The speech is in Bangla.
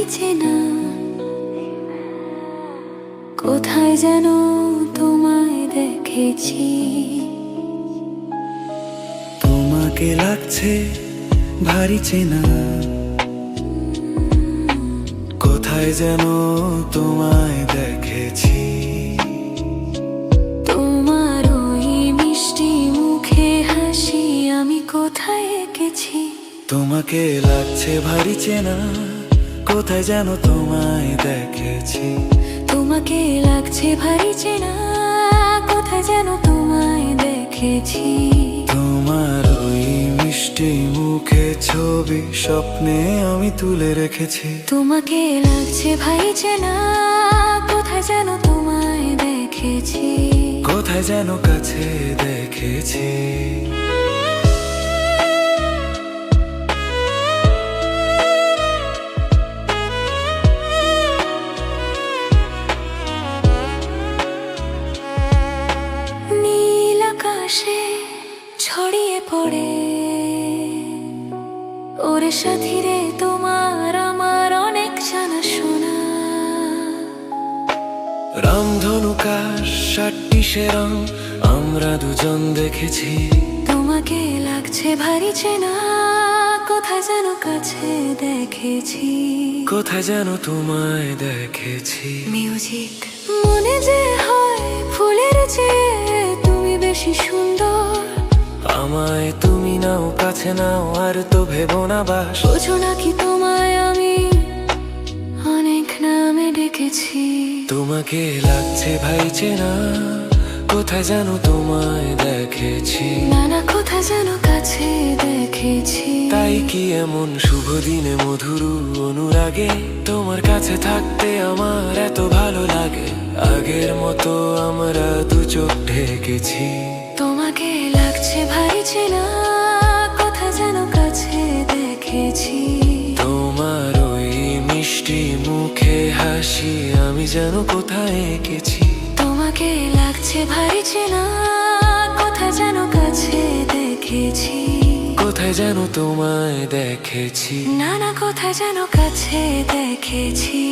ভারী চেনা, কোথায় যেন তোমায় দেখেছি। তোমাকে লাগছে ভারী চেনা, কোথায় যেন তোমায় দেখেছি। তোমার ওই মিষ্টি মুখে হাসি আমি কোথায় এঁকেছি। তোমাকে লাগছে ভারী চেনা, কোথায় যেন তোমায় দেখেছি। তোমাকে লাগছে ভারী চেনা, কোথায় যেন তোমায় দেখেছি। তোমার ওই মিষ্টি মুখে ছবি স্বপ্নে আমি তুলে রেখেছি। তোমাকে লাগছে ভারী চেনা, কোথায় যেন তোমায় দেখেছি। কোথায় যেন কাছে দেখেছি। নীল আকাশে ছড়িয়ে পড়ে ওরে সাথী রে তোমার আমার অনেক জানাশোনা। রামধনুকার 7টি রং আমরা দুজন দেখেছি। তোমাকে লাগছে ভারী চেনা, কোথায় যেন কাছে দেখেছি। কোথায় যেন তোমায় দেখেছি। মিউজিক মনে যে হয় ফুলের চেয়ে তুমি বেশি সুন্দর। আমায় তুমি নাও কাছে নাও আর তো ভেবো না বাস। বোঝো নাকি তোমায় আমি অনেক নামে ডেকেছি। তোমাকে লাগছে ভাই চেনা, কোথায় যেন তোমায় দেখেছি। নানা কোথায় যেন কাছে দেখেছি। তাই কি এমন শুভ দিনে মধুর অনুরাগে তোমার কাছে থাকতে আমার এত ভালো লাগে। আগের মতো আমরা দু চোখ ঢেকেছি। তোমাকে লাগছে ভারী চেনা, কোথায় যেন কাছে দেখেছি। তোমার ওই মিষ্টি মুখে হাসি আমি যেন কোথায় এঁকেছি। তোমাকে লাগছে ভারী চেনা, কোথায় যেন কাছে দেখেছি। কোথায় যেন তোমায় দেখেছি। নানা কোথায় যেন কাছে দেখেছি।